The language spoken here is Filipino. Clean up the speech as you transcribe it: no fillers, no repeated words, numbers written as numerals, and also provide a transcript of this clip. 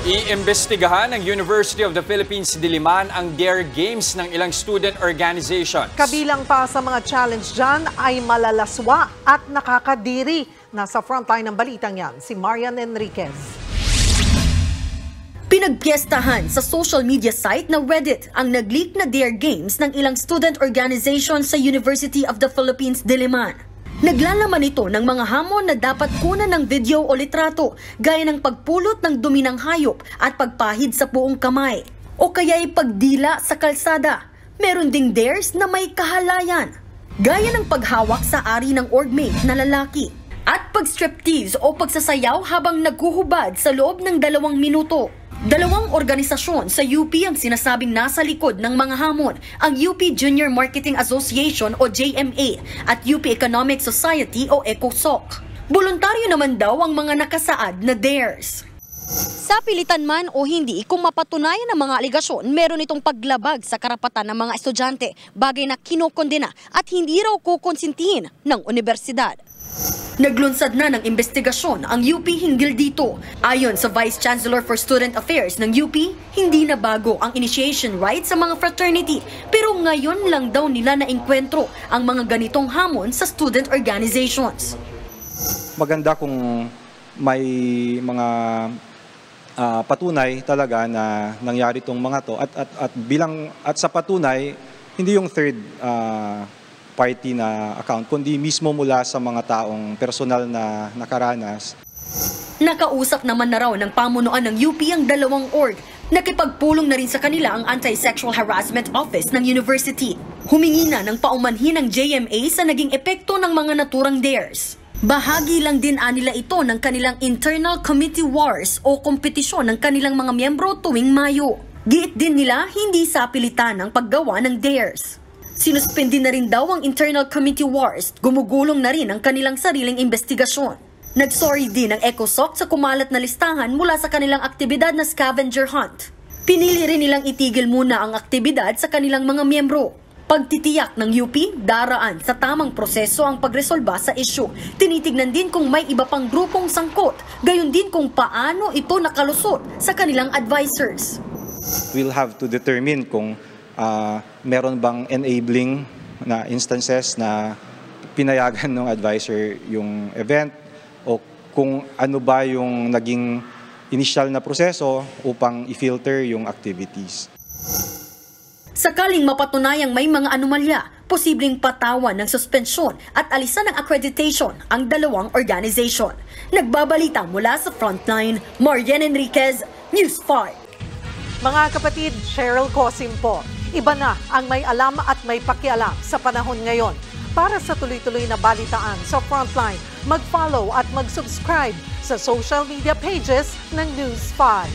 Iimbestigahan ng University of the Philippines Diliman ang DARE Games ng ilang student organizations. Kabilang pa sa mga challenge dyan ay malalaswa at nakakadiri. Nasa frontline ng balitang yan, si Marian Enriquez. Pinagpiestahan sa social media site na Reddit ang nag-leak na DARE Games ng ilang student organization sa University of the Philippines Diliman. Naglalaman ito ng mga hamon na dapat kunan ng video o litrato gaya ng pagpulot ng dumi ng hayop at pagpahid sa buong kamay o kaya'y pagdila sa kalsada. Meron ding dares na may kahalayan gaya ng paghawak sa ari ng orgmate na lalaki at pag-striptease o pagsasayaw habang naghuhubad sa loob ng 2 minuto. Dalawang organisasyon sa UP ang sinasabing nasa likod ng mga hamon, ang UP Junior Marketing Association o JMA at UP Economic Society o ECOSOC. Voluntaryo naman daw ang mga nakasaad na dares. Sa pilitan man o hindi, kung mapatunayan ang mga aligasyon, meron itong paglabag sa karapatan ng mga estudyante, bagay na kinokondena at hindi raw kukonsintihin ng universidad. Naglunsad na ng investigasyon ang UP hinggil dito. Ayon sa Vice Chancellor for Student Affairs ng UP, hindi na bago ang initiation rights sa mga fraternity. Pero ngayon lang daw nila naengkwentro ang mga ganitong hamon sa student organizations. Maganda kung may mga patunay talaga na nangyari itong mga to at sa patunay, hindi yung third party na account, kundi mismo mula sa mga taong personal na nakaranas. Nakausap naman na raw ng pamunuan ng UP ang 2 org. Nakipagpulong na rin sa kanila ang Anti-Sexual Harassment Office ng University. Humingi na ng paumanhin ng JMA sa naging epekto ng mga naturang dares. Bahagi lang din nila ito ng kanilang internal committee wars o kompetisyon ng kanilang mga miyembro tuwing Mayo. Giit din nila hindi sa pilitan ang paggawa ng dares. Sinuspindi na rin daw ang internal committee wars, gumugulong na rin ang kanilang sariling investigasyon. Nagsorry din ang ECOSOC sa kumalat na listahan mula sa kanilang aktibidad na scavenger hunt. Pinili rin nilang itigil muna ang aktibidad sa kanilang mga miyembro. Pagtitiyak ng UP, daraan sa tamang proseso ang pagresolba sa issue. Tinitignan din kung may iba pang grupong sangkot, gayon din kung paano ito nakalusot sa kanilang advisors. We'll have to determine kung meron bang enabling na instances na pinayagan ng advisor yung event o kung ano ba yung naging initial na proseso upang i-filter yung activities. Sakaling mapatunayang may mga anomalya, posibleng patawan ng suspensyon at alisan ng accreditation ang 2 organization. Nagbabalita mula sa Frontline, Marian Enriquez, News 5. Mga kapatid, Cheryl Cosim po. Iba na ang may alam at may pakialam sa panahon ngayon. Para sa tuloy-tuloy na balitaan sa Frontline, mag-follow at mag-subscribe sa social media pages ng News 5.